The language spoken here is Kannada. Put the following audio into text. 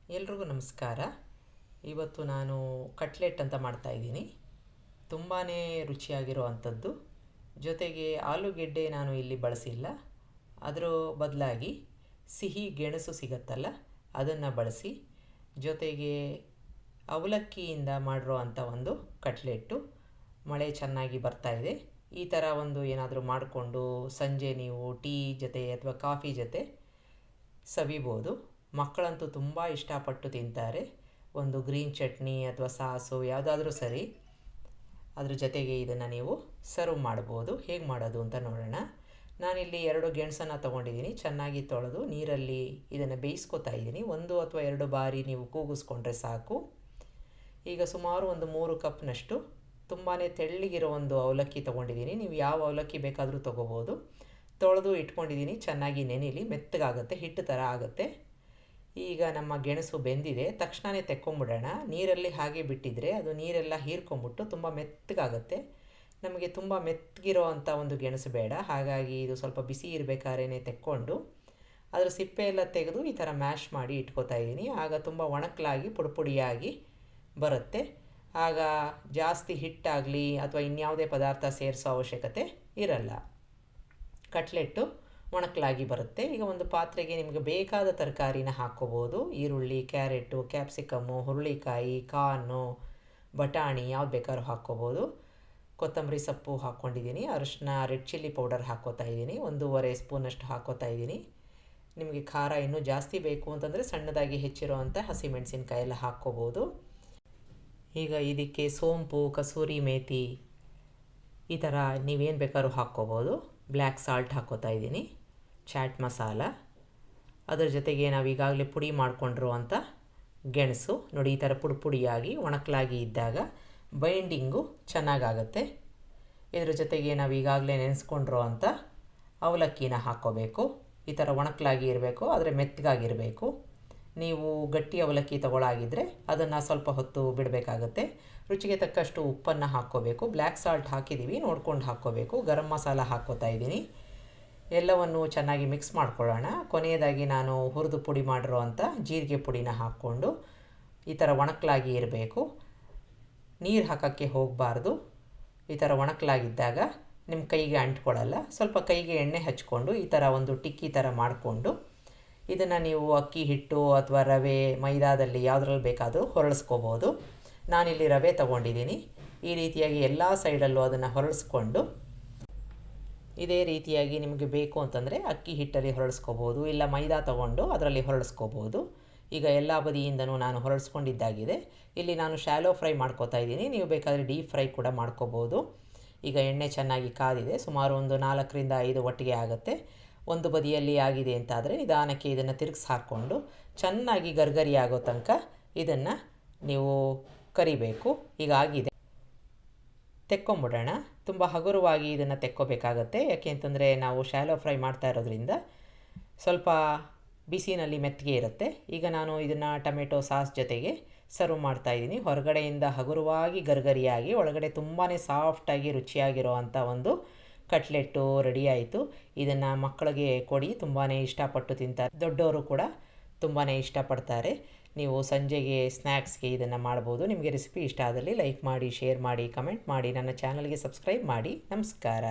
ಎಲ್ರಿಗೂ ನಮಸ್ಕಾರ. ಇವತ್ತು ನಾನು ಕಟ್ಲೆಟ್ ಅಂತ ಮಾಡ್ತಾಯಿದ್ದೀನಿ. ತುಂಬಾ ರುಚಿಯಾಗಿರೋ ಅಂಥದ್ದು. ಜೊತೆಗೆ ಆಲೂಗೆಡ್ಡೆ ನಾನು ಇಲ್ಲಿ ಬಳಸಿಲ್ಲ. ಅದರ ಬದಲಾಗಿ ಸಿಹಿ ಗೆಣಸು ಸಿಗುತ್ತಲ್ಲ, ಅದನ್ನು ಬಳಸಿ, ಜೊತೆಗೆ ಅವಲಕ್ಕಿಯಿಂದ ಮಾಡಿರೋ ಅಂಥ ಒಂದು ಕಟ್ಲೆಟ್ಟು. ಮಳೆ ಚೆನ್ನಾಗಿ ಬರ್ತಾಯಿದೆ. ಈ ಥರ ಒಂದು ಏನಾದರೂ ಮಾಡಿಕೊಂಡು ಸಂಜೆ ನೀವು ಟೀ ಜೊತೆ ಅಥವಾ ಕಾಫಿ ಜೊತೆ ಸವಿಬೋದು. ಮಕ್ಕಳಂತೂ ತುಂಬ ಇಷ್ಟಪಟ್ಟು ತಿಂತಾರೆ. ಒಂದು ಗ್ರೀನ್ ಚಟ್ನಿ ಅಥವಾ ಸಾಸು ಯಾವುದಾದ್ರೂ ಸರಿ, ಅದ್ರ ಜೊತೆಗೆ ಇದನ್ನು ನೀವು ಸರ್ವ್ ಮಾಡ್ಬೋದು. ಹೇಗೆ ಮಾಡೋದು ಅಂತ ನೋಡೋಣ. ನಾನಿಲ್ಲಿ 2 ಗೆಣಸನ್ನು ತೊಗೊಂಡಿದ್ದೀನಿ. ಚೆನ್ನಾಗಿ ತೊಳೆದು ನೀರಲ್ಲಿ ಇದನ್ನು ಬೇಯಿಸ್ಕೊತಾ ಇದ್ದೀನಿ. 1 ಅಥವಾ 2 ಬಾರಿ ನೀವು ಕೂಗಿಸ್ಕೊಂಡ್ರೆ ಸಾಕು. ಈಗ ಸುಮಾರು ಒಂದು 3 ಕಪ್ನಷ್ಟು ತುಂಬಾ ತೆಳ್ಳಗಿರೋ ಒಂದು ಅವಲಕ್ಕಿ ತೊಗೊಂಡಿದ್ದೀನಿ. ನೀವು ಯಾವ ಅವಲಕ್ಕಿ ಬೇಕಾದರೂ ತೊಗೋಬೋದು. ತೊಳೆದು ಇಟ್ಕೊಂಡಿದ್ದೀನಿ. ಚೆನ್ನಾಗಿ ನೆನೆಯಲಿ, ಮೆತ್ತಗಾಗುತ್ತೆ, ಹಿಟ್ಟು ಥರ ಆಗುತ್ತೆ. ಈಗ ನಮ್ಮ ಗೆಣಸು ಬೆಂದಿದೆ. ತಕ್ಷಣವೇ ತೆಕ್ಕೊಂಬಿಡೋಣ. ನೀರಲ್ಲಿ ಹಾಗೆ ಬಿಟ್ಟಿದ್ರೆ ಅದು ನೀರೆಲ್ಲ ಹೀರ್ಕೊಂಬಿಟ್ಟು ತುಂಬ ಮೆತ್ತಗಾಗುತ್ತೆ. ನಮಗೆ ತುಂಬ ಮೆತ್ತಗಿರೋ ಅಂಥ ಒಂದು ಗೆಣಸು ಬೇಡ. ಹಾಗಾಗಿ ಇದು ಸ್ವಲ್ಪ ಬಿಸಿ ಇರಬೇಕಾದ್ರೇ ತೆಕ್ಕೊಂಡು ಅದರ ಸಿಪ್ಪೆ ಎಲ್ಲ ತೆಗೆದು ಈ ಥರ ಮ್ಯಾಶ್ ಮಾಡಿ ಇಟ್ಕೋತಾ ಇದ್ದೀನಿ. ಆಗ ತುಂಬ ಒಣಕಲಾಗಿ ಪುಡಿಯಾಗಿ ಬರುತ್ತೆ. ಆಗ ಜಾಸ್ತಿ ಹಿಟ್ಟಾಗಲಿ ಅಥವಾ ಇನ್ಯಾವುದೇ ಪದಾರ್ಥ ಸೇರಿಸೋ ಅವಶ್ಯಕತೆ ಇರಲ್ಲ. ಕಟ್ಲೆಟ್ಟು ಒಣಕಲಾಗಿ ಬರುತ್ತೆ. ಈಗ ಒಂದು ಪಾತ್ರೆಗೆ ನಿಮಗೆ ಬೇಕಾದ ತರಕಾರಿನ ಹಾಕ್ಕೋಬೋದು. ಈರುಳ್ಳಿ, ಕ್ಯಾರೆಟು, ಕ್ಯಾಪ್ಸಿಕಮ್ಮು, ಹುರುಳಿಕಾಯಿ, ಕಾರ್ನು, ಬಟಾಣಿ ಯಾವ್ದು ಬೇಕಾದ್ರೂ ಹಾಕ್ಕೋಬೋದು. ಕೊತ್ತಂಬರಿ ಸೊಪ್ಪು ಹಾಕ್ಕೊಂಡಿದ್ದೀನಿ. ಅರಿಶಿನ, ರೆಡ್ ಚಿಲ್ಲಿ ಪೌಡರ್ ಹಾಕ್ಕೋತಾ ಇದ್ದೀನಿ. 1.5 ಸ್ಪೂನಷ್ಟು ಹಾಕ್ಕೋತಾ ಇದ್ದೀನಿ. ನಿಮಗೆ ಖಾರ ಇನ್ನೂ ಜಾಸ್ತಿ ಬೇಕು ಅಂತಂದರೆ ಸಣ್ಣದಾಗಿ ಹೆಚ್ಚಿರೋ ಅಂಥ ಹಸಿಮೆಣಸಿನ್ಕಾಯಿ ಎಲ್ಲ ಹಾಕ್ಕೋಬೋದು. ಈಗ ಇದಕ್ಕೆ ಸೋಂಪು, ಕಸೂರಿ ಮೇಥಿ ಈ ಥರ ನೀವೇನು ಬೇಕಾದ್ರೂ ಹಾಕ್ಕೋಬೋದು. ಬ್ಲ್ಯಾಕ್ ಸಾಲ್ಟ್ ಹಾಕ್ಕೋತಾ ಇದ್ದೀನಿ, ಚಾಟ್ ಮಸಾಲ. ಅದರ ಜೊತೆಗೆ ನಾವು ಈಗಾಗಲೇ ಪುಡಿ ಮಾಡ್ಕೊಂಡಿರುವಂಥ ಗೆಣಸು ನೋಡಿ, ಈ ಥರ ಪುಡಿಯಾಗಿ ಒಣಕಲಾಗಿ ಇದ್ದಾಗ ಬೈಂಡಿಂಗು ಚೆನ್ನಾಗಾಗುತ್ತೆ. ಇದ್ರ ಜೊತೆಗೆ ನಾವು ಈಗಾಗಲೇ ನೆನೆಸ್ಕೊಂಡಿರೋ ಅಂಥ ಅವಲಕ್ಕಿನ ಹಾಕ್ಕೋಬೇಕು. ಈ ಥರ ಒಣಕಲಾಗಿ ಇರಬೇಕು, ಆದರೆ ಮೆತ್ತಗಾಗಿರಬೇಕು. ನೀವು ಗಟ್ಟಿ ಅವಲಕ್ಕಿ ತಗೊಳ್ಳಾಗಿದ್ದರೆ ಅದನ್ನು ಸ್ವಲ್ಪ ಹೊತ್ತು ಬಿಡಬೇಕಾಗತ್ತೆ. ರುಚಿಗೆ ತಕ್ಕಷ್ಟು ಉಪ್ಪನ್ನು ಹಾಕ್ಕೋಬೇಕು. ಬ್ಲ್ಯಾಕ್ ಸಾಲ್ಟ್ ಹಾಕಿದ್ದೀವಿ, ನೋಡ್ಕೊಂಡು ಹಾಕ್ಕೋಬೇಕು. ಗರಂ ಮಸಾಲ ಹಾಕ್ಕೋತಾ ಇದ್ದೀನಿ. ಎಲ್ಲವನ್ನು ಚೆನ್ನಾಗಿ ಮಿಕ್ಸ್ ಮಾಡ್ಕೊಳ್ಳೋಣ. ಕೊನೆಯದಾಗಿ ನಾನು ಹುರಿದು ಪುಡಿ ಮಾಡಿರೋ ಅಂಥ ಜೀರಿಗೆ ಪುಡಿನ ಹಾಕ್ಕೊಂಡು ಈ ಥರ ಒಣಕಲಾಗಿ ಇರಬೇಕು. ನೀರು ಹಾಕೋಕ್ಕೆ ಹೋಗಬಾರ್ದು. ಈ ಥರ ಒಣಕಲಾಗಿದ್ದಾಗ ನಿಮ್ಮ ಕೈಗೆ ಅಂಟ್ಕೊಳ್ಳಲ್ಲ. ಸ್ವಲ್ಪ ಕೈಗೆ ಎಣ್ಣೆ ಹಚ್ಕೊಂಡು ಈ ಥರ ಒಂದು ಟಿಕ್ಕಿ ಥರ ಮಾಡಿಕೊಂಡು ಇದನ್ನು ನೀವು ಅಕ್ಕಿ ಹಿಟ್ಟು ಅಥವಾ ರವೆ, ಮೈದಾದಲ್ಲಿ ಯಾವುದ್ರಲ್ಲಿ ಬೇಕಾದರೂ ಹೊರಳಿಸ್ಕೋಬೋದು. ನಾನಿಲ್ಲಿ ರವೆ ತೊಗೊಂಡಿದ್ದೀನಿ. ಈ ರೀತಿಯಾಗಿ ಎಲ್ಲ ಸೈಡಲ್ಲೂ ಅದನ್ನು ಹೊರಳಿಸ್ಕೊಂಡು ಇದೇ ರೀತಿಯಾಗಿ ನಿಮಗೆ ಬೇಕು ಅಂತಂದರೆ ಅಕ್ಕಿ ಹಿಟ್ಟಲ್ಲಿ ಹೊರಳಿಸ್ಕೋಬೋದು, ಇಲ್ಲ ಮೈದಾ ತೊಗೊಂಡು ಅದರಲ್ಲಿ ಹೊರಳಿಸ್ಕೋಬೋದು. ಈಗ ಎಲ್ಲ ಬದಿಯಿಂದನೂ ನಾನು ಹೊರಳಿಸ್ಕೊಂಡಿದ್ದಾಗಿದೆ. ಇಲ್ಲಿ ನಾನು ಶಾಲೋ ಫ್ರೈ ಮಾಡ್ಕೋತಾ ಇದ್ದೀನಿ. ನೀವು ಬೇಕಾದರೆ ಡೀಪ್ ಫ್ರೈ ಕೂಡ ಮಾಡ್ಕೋಬೋದು. ಈಗ ಎಣ್ಣೆ ಚೆನ್ನಾಗಿ ಕಾದಿದೆ. ಸುಮಾರು ಒಂದು 4ರಿಂದ 5 ಒಟ್ಟಿಗೆ ಆಗುತ್ತೆ. ಒಂದು ಬದಿಯಲ್ಲಿ ಆಗಿದೆ ಅಂತಾದರೆ ನಿಧಾನಕ್ಕೆ ಇದನ್ನು ತಿರುಗಿಸಿ ಹಾಕ್ಕೊಂಡು ಚೆನ್ನಾಗಿ ಗರ್ಗರಿ ಆಗೋ ತನಕ ಇದನ್ನು ನೀವು ಕರಿಬೇಕು. ಈಗ ಆಗಿದೆ, ತೆಕ್ಕೊಂಬಿಡೋಣ. ತುಂಬ ಹಗುರವಾಗಿ ಇದನ್ನು ತೆಕ್ಕೋಬೇಕಾಗತ್ತೆ. ಯಾಕೆ ಅಂತಂದರೆ ನಾವು ಶಾಲೋ ಫ್ರೈ ಮಾಡ್ತಾ ಇರೋದ್ರಿಂದ ಸ್ವಲ್ಪ ಬಿಸಿನಲ್ಲಿ ಮೆತ್ತಗೆ ಇರುತ್ತೆ. ಈಗ ನಾನು ಇದನ್ನು ಟೊಮೆಟೊ ಸಾಸ್ ಜೊತೆಗೆ ಸರ್ವ್ ಮಾಡ್ತಾಯಿದ್ದೀನಿ. ಹೊರಗಡೆಯಿಂದ ಹಗುರವಾಗಿ ಗರ್ಗರಿಯಾಗಿ, ಒಳಗಡೆ ತುಂಬಾ ಸಾಫ್ಟಾಗಿ ರುಚಿಯಾಗಿರೋ ಅಂಥ ಒಂದು ಕಟ್ಲೆಟ್ಟು ರೆಡಿ ಆಯಿತು. ಇದನ್ನು ಮಕ್ಕಳಿಗೆ ಕೊಡಿ, ತುಂಬಾ ಇಷ್ಟಪಟ್ಟು ತಿಂತಾರೆ. ದೊಡ್ಡವರು ಕೂಡ ತುಂಬಾ ಇಷ್ಟಪಡ್ತಾರೆ. ನೀವು ಸಂಜೆಗೆ ಸ್ನ್ಯಾಕ್ಸ್ಗೆ ಇದನ್ನು ಮಾಡ್ಬೋದು. ನಿಮಗೆ ರೆಸಿಪಿ ಇಷ್ಟ ಆದಲ್ಲಿ ಲೈಕ್ ಮಾಡಿ, ಶೇರ್ ಮಾಡಿ, ಕಮೆಂಟ್ ಮಾಡಿ, ನನ್ನ ಚಾನಲ್ಗೆ ಸಬ್ಸ್ಕ್ರೈಬ್ ಮಾಡಿ. ನಮಸ್ಕಾರ.